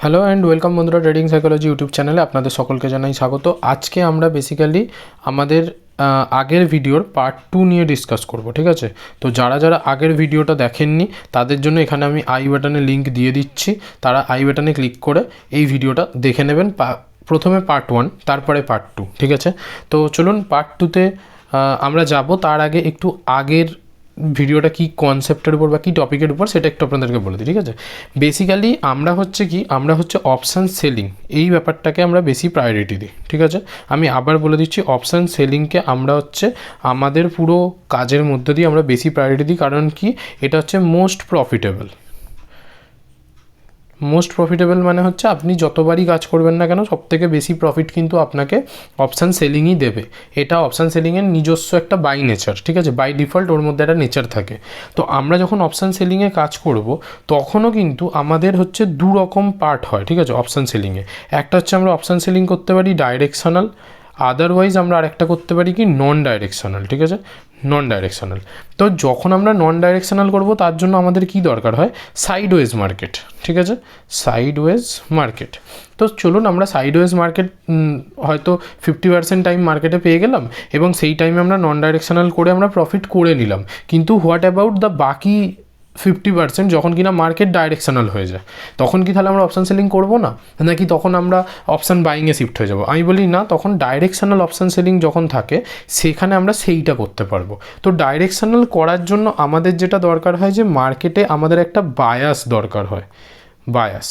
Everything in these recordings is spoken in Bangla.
হ্যালো অ্যান্ড ওয়েলকাম বন্ধুরা, ট্রেডিং সাইকোলজি ইউটিউব চ্যানেলে আপনাদের সকলকে জানাই স্বাগত। আজকে আমরা বেসিক্যালি আমাদের আগের ভিডিওর পার্ট 2 নিয়ে ডিসকাস করব, ঠিক আছে? তো যারা যারা আগের ভিডিওটা দেখেননি তাদের জন্য এখানে আমি আই বাটনে লিঙ্ক দিয়ে দিচ্ছি, তারা আই বাটনে ক্লিক করে এই ভিডিওটা দেখে নেবেন। প্রথমে পার্ট 1, তারপরে পার্ট 2, ঠিক আছে? তো চলুন পার্ট 2তে আমরা যাব। তার আগে একটু আগের ভিডিওটা কি কনসেপ্টের উপর বা কী টপিকের উপর সেটা একটু আপনাদেরকে বলে দিই, ঠিক আছে? বেসিক্যালি আমরা হচ্ছে অপশান সেলিং, এই ব্যাপারটাকে আমরা বেশি প্রায়োরিটি দিই, ঠিক আছে? আমি আবার বলে দিচ্ছি, অপশান সেলিংকে আমরা আমাদের পুরো কাজের মধ্যে দিয়ে আমরা বেশি প্রায়োরিটি দিই। কারণ কি, এটা হচ্ছে মোস্ট প্রফিটেবল মানে হচ্ছে আপনি যতবারই কাজ করবেন না কেন সবথেকে বেশি প্রফিট কিন্তু আপনাকে অপশান সেলিংই দেবে। এটা অপশান সেলিংয়ের নিজস্ব একটা বাই নেচার, ঠিক আছে? বাই ডিফল্ট ওর মধ্যে একটা নেচার থাকে। তো আমরা যখন অপশান সেলিংয়ে কাজ করব তখনও কিন্তু আমাদের দু রকম পার্ট হয়, ঠিক আছে? অপশান সেলিংয়ে একটা আমরা অপশান সেলিং করতে পারি ডাইরেকশনাল, আদারওয়াইজ আমরা আরেকটা করতে পারি কি নন ডাইরেকশনাল, ঠিক আছে? নন ডাইরেকশনাল। তো যখন আমরা নন ডাইরেকশনাল করব তার জন্য আমাদের কি দরকার হয়? সাইডওয়েজ মার্কেট, ঠিক আছে? Sideways market. তো চলুন আমরা সাইডওয়েজ মার্কেট হয়তো 50% টাইম মার্কেটে পেয়ে গেলাম এবং সেই টাইমে আমরা নন ডাইরেকশনাল করে আমরা প্রফিট করে নিলাম। কিন্তু হোয়াট অ্যাবাউট দ্য বাকি 50% যখন কিনা মার্কেট ডাইরেকশনাল হয়ে যায়, তখন কি তাহলে আমরা অপশান সেলিং করবো না, নাকি তখন আমরা অপশান বাইংয়ে শিফট হয়ে যাব? আমি বলি না, তখন ডাইরেকশনাল অপশান সেলিং যখন থাকে সেখানে আমরা সেইটা করতে পারবো। তো ডাইরেকশনাল করার জন্য আমাদের যেটা দরকার হয় যে মার্কেটে আমাদের একটা বায়াস দরকার হয়। বায়াস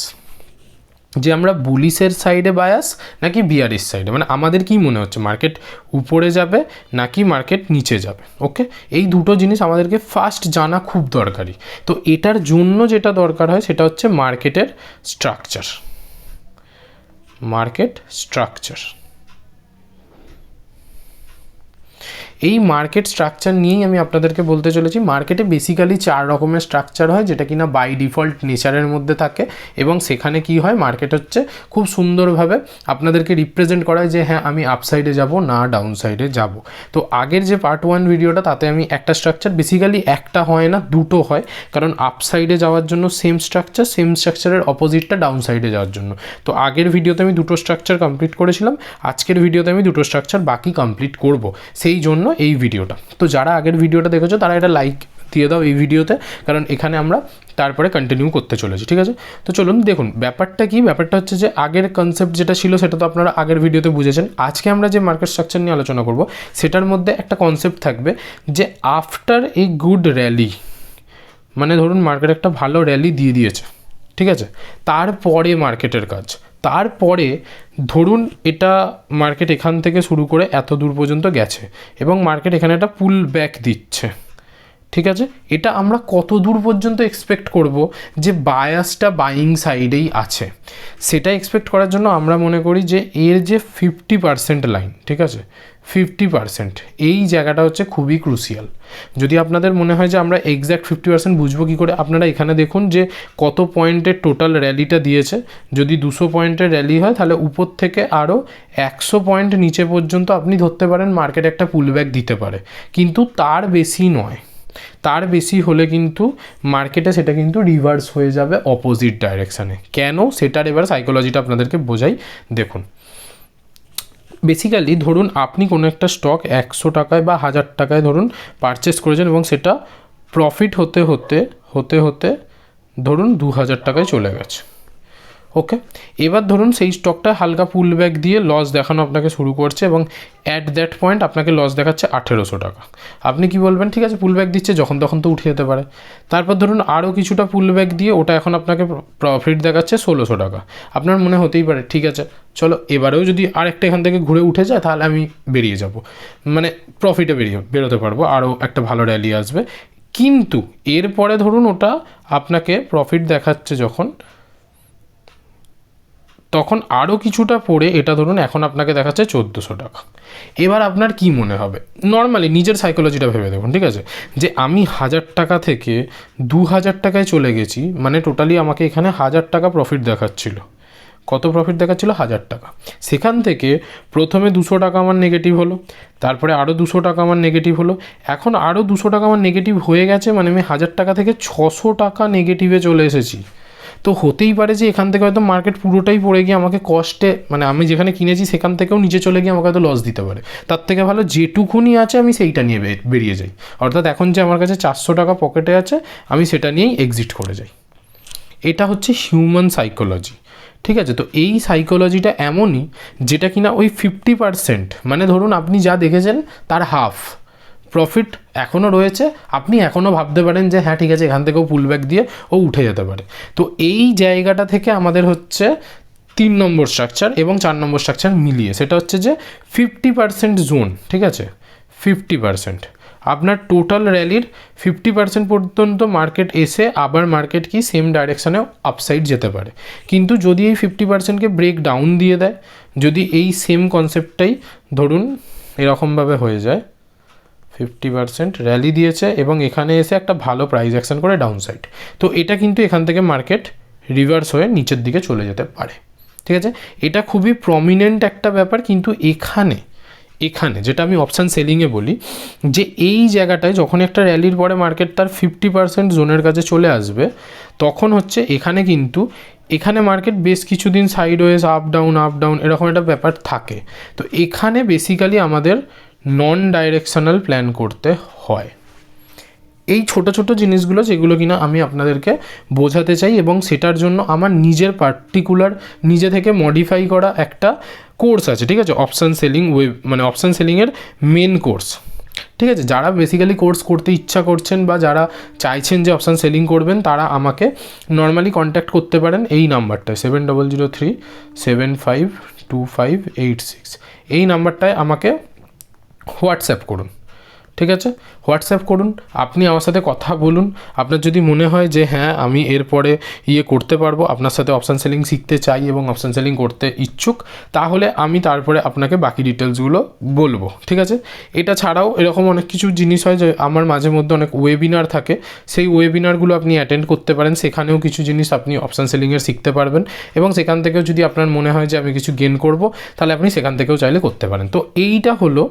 যে আমরা বুলিশের সাইডে বায়াস নাকি বিয়ারিশ সাইডে, মানে আমাদের কি মনে হচ্ছে মার্কেট উপরে যাবে নাকি মার্কেট নিচে যাবে। ওকে, এই দুটো জিনিস আমাদেরকে ফার্স্ট জানা খুব দরকারি। তো এটার জন্য যেটা দরকার হয় সেটা হচ্ছে মার্কেট স্ট্রাকচার। এই মার্কেট স্ট্রাকচার নিয়েই আমি আপনাদেরকে বলতে চলেছি। মার্কেটে বেসিক্যালি 4 রকমের স্ট্রাকচার হয়, যেটা কিনা বাই ডিফল্ট নেচারের মধ্যে থাকে এবং সেখানে কি হয়, মার্কেট খুব সুন্দরভাবে আপনাদেরকে রিপ্রেজেন্ট করায় যে হ্যাঁ আমি আপসাইডে যাব না ডাউন সাইডে যাব। তো আগের যে পার্ট 1 ভিডিওটা তাতে আমি একটা স্ট্রাকচার, বেসিক্যালি একটা হয় না দুটো হয়, কারণ আপসাইডে যাওয়ার জন্য সেম স্ট্রাকচারের অপোজিটটা ডাউন সাইডে যাওয়ার জন্য। তো আগের ভিডিওতে আমি দুটো স্ট্রাকচার কমপ্লিট করেছিলাম, আজকের ভিডিওতে আমি দুটো স্ট্রাকচার বাকি কমপ্লিট করব, সেই জন্য এই ভিডিওটা। তো যারা আগের ভিডিওটা দেখেছো তারা এটা লাইক দিয়ে দাও এই ভিডিওতে, কারণ এখানে আমরা তারপরে কন্টিনিউ করতে চলেছি, ঠিক আছে? তো চলুন দেখুন ব্যাপারটা কি। ব্যাপারটা হচ্ছে যে আগের কনসেপ্ট যেটা ছিল সেটা তো আপনারা আগের ভিডিওতে বুঝেছেন। আজকে আমরা যে মার্কেট স্ট্রাকচার নিয়ে আলোচনা করব সেটার মধ্যে একটা কনসেপ্ট থাকবে যে আফটার এ গুড র্যালি, মানে ধরুন মার্কেট একটা ভালো র্যালি দিয়ে দিয়েছে, ঠিক আছে? তারপরে মার্কেটের কাজ, তারপরে ধরুন এটা মার্কেট এখান থেকে শুরু করে এত দূর পর্যন্ত গেছে এবং মার্কেট এখানে একটা পুল ব্যাক দিচ্ছে, ঠিক আছে? এটা আমরা কত দূর পর্যন্ত এক্সপেক্ট করব যে বায়াসটা বাইং সাইডেই আছে, সেটা এক্সপেক্ট করার জন্য আমরা মনে করি যে এর যে 50% লাইন, ঠিক আছে? 50% এই জায়গাটা খুবই ক্রুশিয়াল। যদি আপনাদের মনে হয় যে আমরা এক্স্যাক্ট 50% বুঝবো কী করে, আপনারা এখানে দেখুন যে কত পয়েন্টের টোটাল র্যালিটা দিয়েছে। যদি 200 পয়েন্টের র্যালি হয় তাহলে উপর থেকে আরও 100 পয়েন্ট নিচে পর্যন্ত আপনি ধরতে পারেন মার্কেট একটা পুলব্যাক দিতে পারে, কিন্তু তার বেশি নয়। তার বেশি হলে কিন্তু মার্কেটে সেটা কিন্তু রিভার্স হয়ে যাবে অপোজিট ডাইরেকশানে। কেন, সেটার এবার সাইকোলজিটা আপনাদেরকে বোঝাই। দেখুন বেসিক্যালি ধরুন আপনি কোনো একটা স্টক 100 টাকায় বা 1000 টাকায় ধরুন পারচেস করেছেন এবং সেটা প্রফিট হতে হতে ধরুন 2000 টাকায় চলে গেছে। ওকে, এবার ধরুন সেই স্টকটা হালকা পুল ব্যাক দিয়ে লস দেখানো আপনাকে শুরু করছে এবং অ্যাট দ্যাট পয়েন্ট আপনাকে লস দেখাচ্ছে 1800 টাকা। আপনি কি বলবেন, ঠিক আছে পুল ব্যাক দিচ্ছে যখন তখন তো উঠে যেতে পারে। তারপর ধরুন আরও কিছুটা পুল ব্যাক দিয়ে ওটা এখন আপনাকে প্রফিট দেখাচ্ছে 1600 টাকা। আপনার মনে হতেই পারে ঠিক আছে চলো এবারেও যদি আরেকটা এখান থেকে ঘুরে উঠে যায় তাহলে আমি বেরিয়ে যাব, মানে প্রফিটে বেরোতে পারবো, আরও একটা ভালো র্যালি আসবে। কিন্তু এরপরে ধরুন ওটা আপনাকে প্রফিট দেখাচ্ছে যখন, তখন আরও কিছুটা পড়ে এটা ধরুন এখন আপনাকে দেখাচ্ছে 1400 টাকা। এবার আপনার কি মনে হবে, নর্মালি নিজের সাইকোলজিটা ভেবে দেখুন, ঠিক আছে? যে আমি 1000 টাকা থেকে 2000 টাকায় চলে গেছি, মানে টোটালি আমাকে এখানে 1000 টাকা প্রফিট দেখাচ্ছিল। কত প্রফিট দেখাচ্ছিল? 1000 টাকা। সেখান থেকে প্রথমে 200 টাকা আমার নেগেটিভ হলো, তারপরে আরও 200 টাকা আমার নেগেটিভ হলো, এখন আরও 200 টাকা আমার নেগেটিভ হয়ে গেছে, মানে আমি 1000 টাকা থেকে 600 টাকা নেগেটিভে চলে এসেছি। তো হতেই পারে যে এখান থেকে হয়তো মার্কেট পুরোটাই পড়ে গিয়ে আমাকে কস্টে, মানে আমি যেখানে কিনেছি সেখান থেকেও নিচে চলে গিয়ে আমাকে হয়তো লস দিতে পারে। তার থেকে ভালো যেটুকুনি আছে আমি সেইটা নিয়ে বেরিয়ে যাই, অর্থাৎ এখন যে আমার কাছে 400 টাকা পকেটে আছে আমি সেটা নিয়েই এক্সিট করে যাই। এটা হচ্ছে হিউম্যান সাইকোলজি, ঠিক আছে। তো এই সাইকোলজিটা এমনই যেটা কিনা ওই 50%, মানে ধরুন আপনি যা দেখেছেন তার হাফ প্রফিট এখনও রয়েছে, আপনি এখনও ভাবতে পারেন যে হ্যাঁ ঠিক আছে এখান থেকেও পুলব্যাক দিয়ে ও উঠে যেতে পারে। তো এই জায়গাটা থেকে আমাদের হচ্ছে 3 নম্বর স্ট্রাকচার এবং 4 নম্বর স্ট্রাকচার মিলিয়ে, সেটা হচ্ছে যে 50% জোন, ঠিক আছে। 50% আপনার টোটাল র্যালির 50% পর্যন্ত মার্কেট এসে আবার মার্কেট কি সেম ডাইরেকশানে আপসাইড যেতে পারে। কিন্তু যদি এই 50%কে ব্রেক ডাউন দিয়ে দেয়, যদি এই সেম কনসেপ্টটাই ধরুন এরকমভাবে হয়ে যায়, 50% র্যালি দিয়েছে এবং এখানে এসে একটা ভালো প্রাইস অ্যাকশন করে ডাউন সাইড, তো এটা কিন্তু এখান থেকে মার্কেট রিভার্স হয়ে নিচের দিকে চলে যেতে পারে, ঠিক আছে। এটা খুবই প্রমিনেন্ট একটা ব্যাপার। কিন্তু এখানে যেটা আমি অপশান সেলিংয়ে বলি, যে এই জায়গাটায় যখন একটা র্যালির পরে মার্কেট তার 50% জোনের কাছে চলে আসবে, তখন হচ্ছে এখানে কিন্তু এখানে মার্কেট বেশ কিছুদিন সাইডওয়েজ আপ ডাউন এরকম একটা ব্যাপার থাকে। তো এখানে বেসিক্যালি আমাদের নন ডাইরেকশনাল প্ল্যান করতে হয়। এই ছোটো ছোটো জিনিসগুলো যেগুলো কিনা আমি আপনাদেরকে বোঝাতে চাই, এবং সেটার জন্য আমার নিজের পার্টিকুলার নিজে থেকে মডিফাই করা একটা কোর্স আছে, ঠিক আছে। অপশান সেলিং ওয়েব, মানে অপশান সেলিংয়ের মেন কোর্স, ঠিক আছে। যারা বেসিক্যালি কোর্স করতে ইচ্ছা করছেন বা যারা চাইছেন যে অপশান সেলিং করবেন, তারা আমাকে নর্মালি কন্ট্যাক্ট করতে পারেন এই নাম্বারটায় 7003752586, এই নাম্বারটায় আমাকে হোয়াটসঅ্যাপ করুন, ঠিক আছে। হোয়াটসঅ্যাপ করুন, আপনি আমার সাথে কথা বলুন। আপনার যদি মনে হয় যে হ্যাঁ আমি এরপরে করতে পারবো, আপনার সাথে অপশান সেলিং শিখতে চাই এবং অপশান সেলিং করতে ইচ্ছুক, তাহলে আমি তারপরে আপনাকে বাকি ডিটেলসগুলো বলবো, ঠিক আছে। এটা ছাড়াও এরকম অনেক কিছু জিনিস হয় যে আমার মাঝে মধ্যে অনেক ওয়েবিনার থাকে, সেই ওয়েবিনারগুলো আপনি অ্যাটেন্ড করতে পারেন, সেখানেও কিছু জিনিস আপনি অপশান সেলিংয়ের শিখতে পারবেন, এবং সেখান থেকেও যদি আপনার মনে হয় যে আমি কিছু গেন করব, তাহলে আপনি সেখান থেকেও চাইলে করতে পারেন। তো এইটা হলো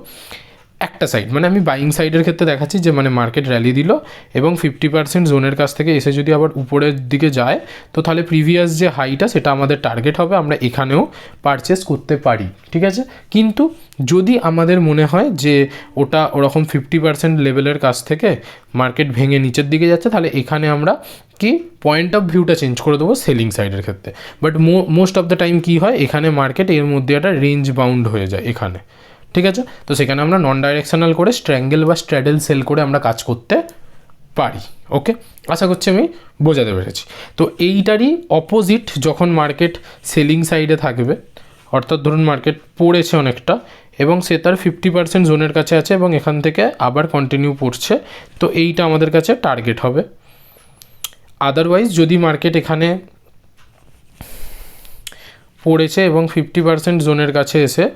একটা সাইড, মানে আমি বাইং সাইডের ক্ষেত্রে দেখাচ্ছি যে মানে মার্কেট র্যালি দিল এবং 50% জোনের কাছ থেকে এসে যদি আবার উপরের দিকে যায়, তো তাহলে প্রিভিয়াস যে হাইটা সেটা আমাদের টার্গেট হবে, আমরা এখানেও পারচেস করতে পারি, ঠিক আছে। কিন্তু যদি আমাদের মনে হয় যে ওটা ওরকম 50% লেভেলের কাছ থেকে মার্কেট ভেঙে নিচের দিকে যাচ্ছে, তাহলে এখানে আমরা কি পয়েন্ট অফ ভিউটা চেঞ্জ করে দেবো সেলিং সাইডের ক্ষেত্রে। But most of the time কী হয়, এখানে মার্কেট এর মধ্যে একটা রেঞ্জ বাউন্ড হয়ে যায় এখানে, ঠিক আছে। তো সেখানে আমরা নন ডাইরেকশনাল করে স্ট্র্যাঙ্গেল বা স্ট্র্যাডেল সেল করে আমরা কাজ করতে পারি। ওকে, আশা করছি আমি বোঝাতে পেরেছি। তো এইটারই অপোজিট যখন মার্কেট সেলিং সাইডে থাকবে, অর্থাৎ ধরুন মার্কেট পড়েছে অনেকটা এবং সে তার 50% জোনের কাছে আছে এবং এখান থেকে আবার কন্টিনিউ পড়ছে, তো এইটা আমাদের কাছে টার্গেট হবে। আদারওয়াইজ যদি মার্কেট এখানে পড়েছে এবং 50% জোনের কাছে এসে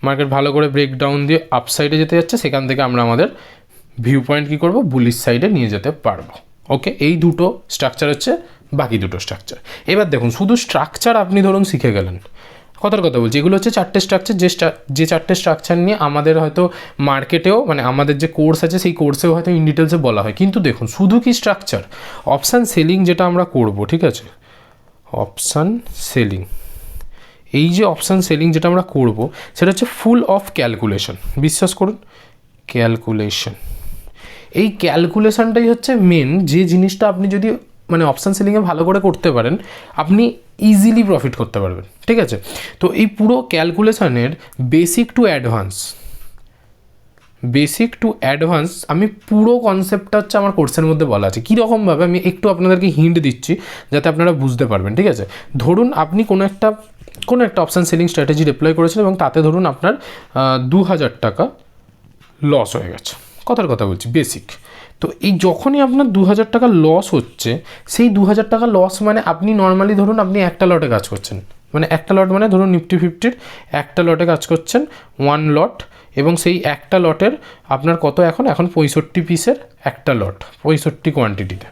মার্কেট ভালো করে ব্রেকডাউন দিয়ে আপসাইডে যেতে যাচ্ছে, সেখান থেকে আমরা আমাদের ভিউ পয়েন্ট কী করবো, বুলিশ সাইডে নিয়ে যেতে পারবো। ওকে, এই দুটো স্ট্রাকচার হচ্ছে বাকি দুটো স্ট্রাকচার। এবার দেখুন, শুধু স্ট্রাকচার আপনি ধরুন শিখে গেলেন, কথার কথা বলছি, এগুলো হচ্ছে 4টে স্ট্রাকচার, যে 4টে স্ট্রাকচার নিয়ে আমাদের হয়তো মার্কেটেও, মানে আমাদের যে কোর্স আছে সেই কোর্সেও হয়তো ইন ডিটেলসে বলা হয়। কিন্তু দেখুন, শুধু কি স্ট্রাকচার, অপশান সেলিং যেটা আমরা করব, ঠিক আছে, অপশান সেলিং, এই যে অপশান সেলিং যেটা আমরা করব সেটা হচ্ছে ফুল অফ ক্যালকুলেশন। বিশ্বাস করুন, ক্যালকুলেশন, এই ক্যালকুলেশনটাই হচ্ছে মেন যে জিনিসটা আপনি যদি মানে অপশান সেলিংয়ে ভালো করে করতে পারেন, আপনি ইজিলি প্রফিট করতে পারবেন, ঠিক আছে। তো এই পুরো ক্যালকুলেশনের বেসিক টু অ্যাডভান্স আমি পুরো কনসেপ্টটা হচ্ছে আমার কোর্সের মধ্যে বলা আছে। কীরকমভাবে আমি একটু আপনাদেরকে হিন্ট দিচ্ছি যাতে আপনারা বুঝতে পারবেন, ঠিক আছে। ধরুন আপনি কোনো একটা অপশান সেলিং স্ট্র্যাটেজি ডিপ্লয় করেছেন এবং তাতে ধরুন আপনার 2000 টাকা লস হয়ে গেছে, কথার কথা বলছি বেসিক। তো এই যখনই আপনার 2000 টাকা লস হচ্ছে, সেই 2000 টাকা লস মানে আপনি নর্মালি ধরুন আপনি একটা লটে কাজ করছেন, মানে একটা লট মানে ধরুন নিফটি 50-র একটা লটে কাজ করছেন, 1 লট, এবং সেই একটা লটের আপনার কত, এখন 65 পিসের একটা লট, 65 কোয়ান্টিটিতে,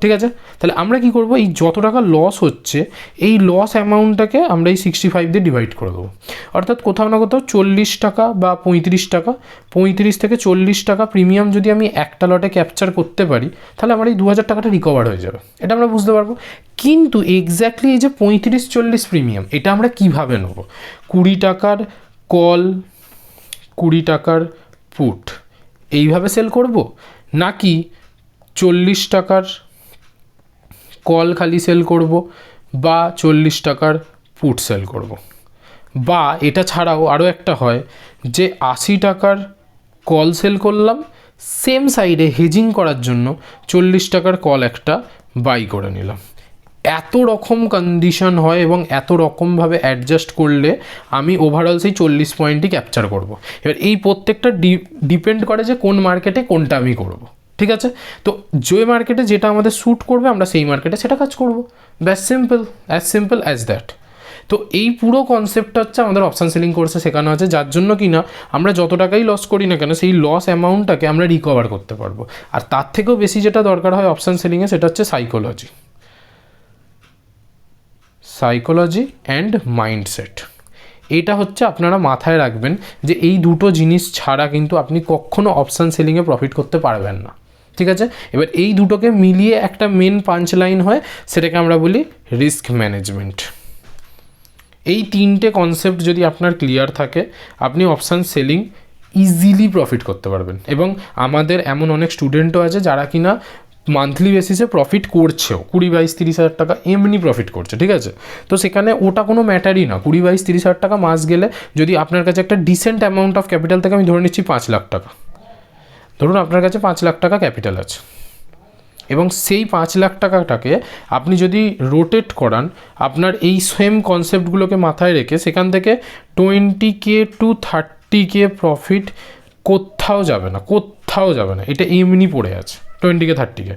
ঠিক আছে, তাহলে আমরা কি করব, এই যত টাকা লস হচ্ছে এই লস অ্যামাউন্টটাকে আমরা এই 65 দিয়ে ডিভাইড করে দেবো। অর্থাৎ কোথাও না কোথাও 40 টাকা বা 35 টাকা, 35 থেকে 40 টাকা প্রিমিয়াম যদি আমি একটা লটে ক্যাপচার করতে পারি, তাহলে আমার এই 2000 টাকাটা রিকভার হয়ে যাবে, এটা আমরা বুঝতে পারবো। কিন্তু এক্স্যাক্টলি এই যে 35-40 প্রিমিয়াম, এটা আমরা কিভাবে নেব? 20 টাকার কল, 20 টাকার পুট এইভাবে সেল করব, নাকি 40 টাকার কল খালি সেল করব, বা 40 টাকার পুট সেল করব? বা এটা ছাড়াও আরও একটা হয় যে 80 টাকার কল সেল করলাম, সেম সাইডে হেজিং করার জন্য 40 টাকার কল একটা বাই করে নিলাম। এত রকম কন্ডিশন হয় এবং এত রকমভাবে অ্যাডজাস্ট করলে আমি ওভারঅল সেই 40 পয়েন্টই ক্যাপচার করব। এবার এই প্রত্যেকটা ডিপেন্ড করে যে কোন মার্কেটে কোনটা আমি করব, ঠিক আছে? তো যে মার্কেটে যেটা আমাদের শ্যুট করবে আমরা সেই মার্কেটে সেটা কাজ করব, ব্যাস সিম্পল অ্যাজ দ্যাট। তো এই পুরো কনসেপ্টটা হচ্ছে আমাদের অপশান সেলিং কোর্সে শেখানো আছে, যার জন্য কি না আমরা যত টাকাই লস করি না কেন সেই লস অ্যামাউন্টটাকে আমরা রিকভার করতে পারবো। আর তার থেকেও বেশি যেটা দরকার হয় অপশান সেলিংয়ে, সেটা হচ্ছে সাইকোলজি অ্যান্ড মাইন্ডসেট। এটা হচ্ছে আপনারা মাথায় রাখবেন যে এই দুটো জিনিস ছাড়া কিন্তু আপনি কখনো অপশান সেলিংয়ে প্রফিট করতে পারবেন না, ঠিক আছে? এবার এই দুটোকে মিলিয়ে একটা মেন পাঞ্চ লাইন হয়, সেটাকে আমরা বলি রিস্ক ম্যানেজমেন্ট। এই তিনটে কনসেপ্ট যদি আপনার ক্লিয়ার থাকে, আপনি অপশান সেলিং ইজিলি প্রফিট করতে পারবেন। এবং আমাদের এমন অনেক স্টুডেন্টও আছে যারা কিনা মান্থলি বেসিসে প্রফিট করছেও, 20-22-30 হাজার টাকা এমনি প্রফিট করছে, ঠিক আছে? তো সেখানে ওটা কোনো ম্যাটারই না। 20-22-30 হাজার টাকা মাস গেলে যদি আপনার কাছে একটা ডিসেন্ট অ্যামাউন্ট অফ ক্যাপিটাল থেকে, আমি ধরে নিচ্ছি 5 লাখ টাকা, ধরুন আপনার কাছে 5 লাখ টাকা ক্যাপিটাল আছে, এবং সেই 5 লাখ টাকাটাকে আপনি যদি রোটেট করান আপনার এই সেম কনসেপ্টগুলোকে মাথায় রেখে, সেখান থেকে 20K to 30K প্রফিট কোথাও যাবে না, এটা এমনি পড়ে আছে 20K 30K।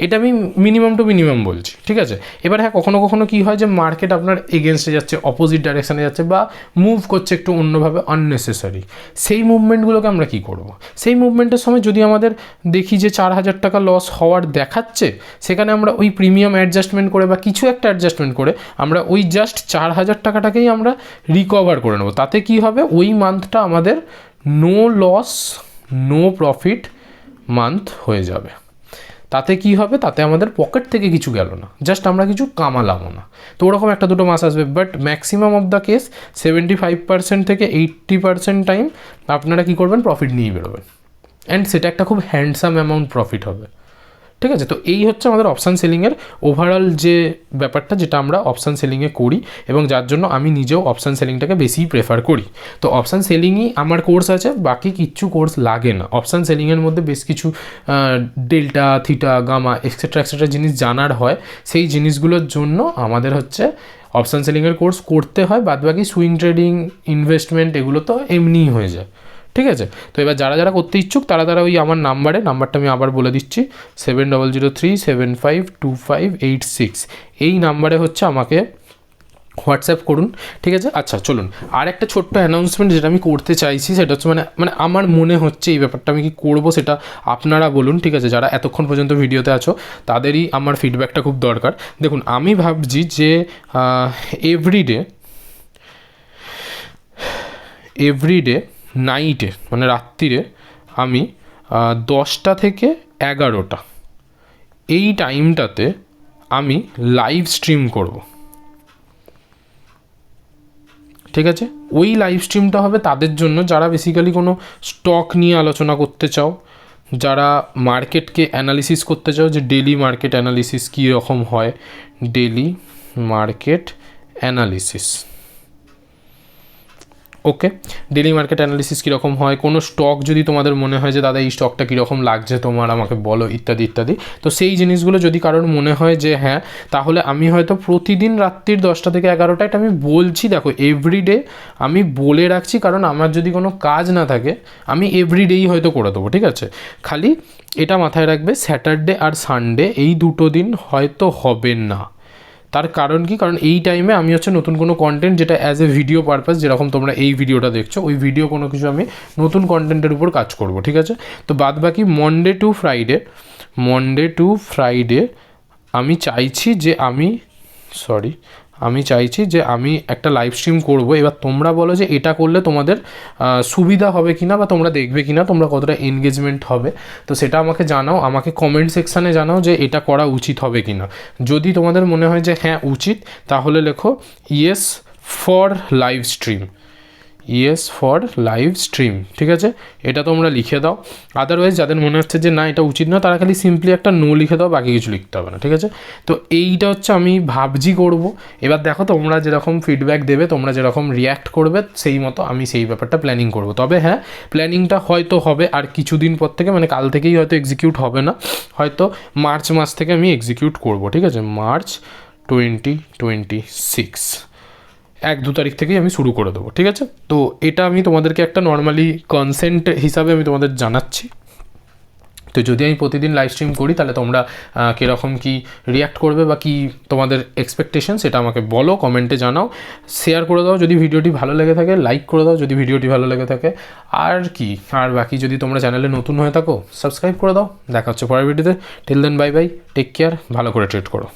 এটা আমি মিনিমাম টু মিনিমাম বলছি, ঠিক আছে? এবার হ্যাঁ, কখনো কখনো কী হয় যে মার্কেট আপনার এগেনস্টে যাচ্ছে, অপোজিট ডাইরেকশানে যাচ্ছে, বা মুভ করছে একটু অন্যভাবে আননেসেসারি, সেই মুভমেন্টগুলোকে আমরা কী করব? সেই মুভমেন্টের সময় যদি আমাদের দেখি যে 4000 টাকা লস হওয়ার দেখাচ্ছে, সেখানে আমরা ওই প্রিমিয়াম অ্যাডজাস্টমেন্ট করে বা কিছু একটা অ্যাডজাস্টমেন্ট করে আমরা ওই জাস্ট 4000 টাকাটাকেই আমরা রিকভার করে নেব। তাতে কি হবে, ওই মান্থটা আমাদের no loss no profit month হয়ে যাবে। তাতে কি হবে, তাতে আমাদের পকেট থেকে কিছু গেল না, জাস্ট আমরা কিছু কামালামও না। তো ওরকম একটা দুটো মাস আসবে, but maximum of the case 75% থেকে 80% টাইম আপনারা কী করবেন, প্রফিট নিয়ে বেরোবেন, অ্যান্ড সেটা একটা খুব হ্যান্ডসাম অ্যামাউন্ট প্রফিট হবে, ঠিক আছে? তো এই হচ্ছে আমাদের অপশান সেলিংয়ের ওভারঅল যে ব্যাপারটা, যেটা আমরা অপশান সেলিংয়ে করি এবং যার জন্য আমি নিজেও অপশান সেলিংটাকে বেশিই প্রেফার করি। তো অপশান সেলিংই আমার কোর্স আছে, বাকি কিচ্ছু কোর্স লাগে না। অপশান সেলিংয়ের মধ্যে বেশ কিছু ডেল্টা, থিটা, গামা এক্সেট্রা জিনিস জানার হয়, সেই জিনিসগুলোর জন্য আমাদের হচ্ছে অপশান সেলিংয়ের কোর্স করতে হয়। বাদবাকি সুইং ট্রেডিং, ইনভেস্টমেন্ট এগুলো তো এমনিই হয়ে যায়, ঠিক আছে? তো এবার যারা করতে ইচ্ছুক তারা ওই আমার নাম্বারটা আমি আবার বলে দিচ্ছি, 7003752586, এই নাম্বারে হচ্ছে আমাকে হোয়াটসঅ্যাপ করুন, ঠিক আছে? আচ্ছা চলুন, আর একটা ছোট্ট অ্যানাউন্সমেন্ট যেটা আমি করতে চাইছি, সেটা হচ্ছে মানে আমার মনে হচ্ছে এই ব্যাপারটা আমি কি করবো সেটা আপনারা বলুন, ঠিক আছে? যারা এতক্ষণ পর্যন্ত ভিডিওতে আছো তাদেরই আমার ফিডব্যাকটা খুব দরকার। দেখুন, আমি ভাবছি যে এভরিডে নাইটে, মানে রাত্রিরে আমি 10টা থেকে 11টা এই টাইমটাতে আমি লাইভ স্ট্রিম করব, ঠিক আছে? ওই লাইভ স্ট্রিমটা হবে তাদের জন্য যারা বেসিক্যালি কোনো স্টক নিয়ে আলোচনা করতে চাও, যারা মার্কেটকে অ্যানালিসিস করতে চাও, যে ডেলি মার্কেট অ্যানালিসিস কী রকম হয়, ডেলি মার্কেট অ্যানালিসিস, ওকে, ডেলি মার্কেট অ্যানালিসিস কীরকম হয়, কোনো স্টক যদি তোমাদের মনে হয় যে দাদা এই স্টকটা কীরকম লাগছে তোমার, আমাকে বলো, ইত্যাদি। তো সেই জিনিসগুলো যদি কারোর মনে হয় যে হ্যাঁ, তাহলে আমি হয়তো প্রতিদিন রাত্রির 10টা থেকে 11টা, এটা আমি বলছি, দেখো এভরিডে আমি বলে রাখছি, কারণ আমার যদি কোনো কাজ না থাকে আমি এভরিডেই হয়তো করে দেবো, ঠিক আছে? খালি এটা মাথায় রাখবে, স্যাটারডে আর সানডে এই দুটো দিন হয়তো হবে না। তার কারণ কি, কারণ এই টাইমে আমি হচ্ছে নতুন কোনো কন্টেন্ট, যেটা অ্যাজ এ ভিডিও পারপাস, যেরকম তোমরা এই ভিডিওটা দেখছো, ওই ভিডিও কোনো কিছু আমি নতুন কন্টেন্টের উপর কাজ করব, ঠিক আছে? তো বাদ বাকি মনডে টু ফ্রাইডে আমি চাইছি যে আমি একটা লাইভ স্ট্রিম করব। এবার তোমরা বলো যে এটা করলে তোমাদের সুবিধা হবে কিনা বা তোমরা দেখবে কিনা, তোমরা কতটা এনগেজমেন্ট হবে, তো সেটা আমাকে জানাও, আমাকে কমেন্ট সেকশানে জানাও যে এটা করা উচিত হবে কিনা। যদি তোমাদের মনে হয় যে হ্যাঁ উচিত, তাহলে লেখো yes for live stream, yes for live stream, ঠিক আছে, এটা তোমরা লিখে দাও। আদারওয়াইজ যাদের মনে হচ্ছে যে না এটা উচিত না, তারা খালি সিম্পলি একটা নো লিখে দাও, বাকি কিছু লিখতে হবে না, ঠিক আছে। তো এইটা হচ্ছে আমি ভাবছি করব। এবার দেখো তোমরা যেরকম ফিডব্যাক দেবে, তোমরা যেরকম রিয়্যাক্ট করবে, সেই মতো আমি সেই ব্যাপারটা প্ল্যানিং করব। তবে হ্যাঁ, প্ল্যানিংটা হয়তো হবে আর কিছুদিন পর থেকে, মানে কাল থেকেই হয়তো এক্সিকিউট হবে না, হয়তো মার্চ মাস থেকে আমি এক্সিকিউট করব, ঠিক আছে, মার্চ 2026 1-2 তারিখ থেকেই আমি শুরু করে দেবো, ঠিক আছে। তো এটা আমি তোমাদেরকে একটা নর্মালি কনসেন্ট হিসাবে আমি তোমাদের জানাচ্ছি। তো যদি আমি প্রতিদিন লাইভ স্ট্রিম করি, তাহলে তোমরা কীরকম কী রিয়্যাক্ট করবে বা কী তোমাদের এক্সপেকটেশন, সেটা আমাকে বলো, কমেন্টে জানাও, শেয়ার করে দাও যদি ভিডিওটি ভালো লেগে থাকে, লাইক করে দাও যদি ভিডিওটি ভালো লেগে থাকে, আর বাকি যদি তোমরা চ্যানেলে নতুন হয়ে থাকো সাবস্ক্রাইব করে দাও। দেখা হচ্ছে পরের ভিডিওতে। Till then bye bye, take care, ভালো করে ট্রিট করো।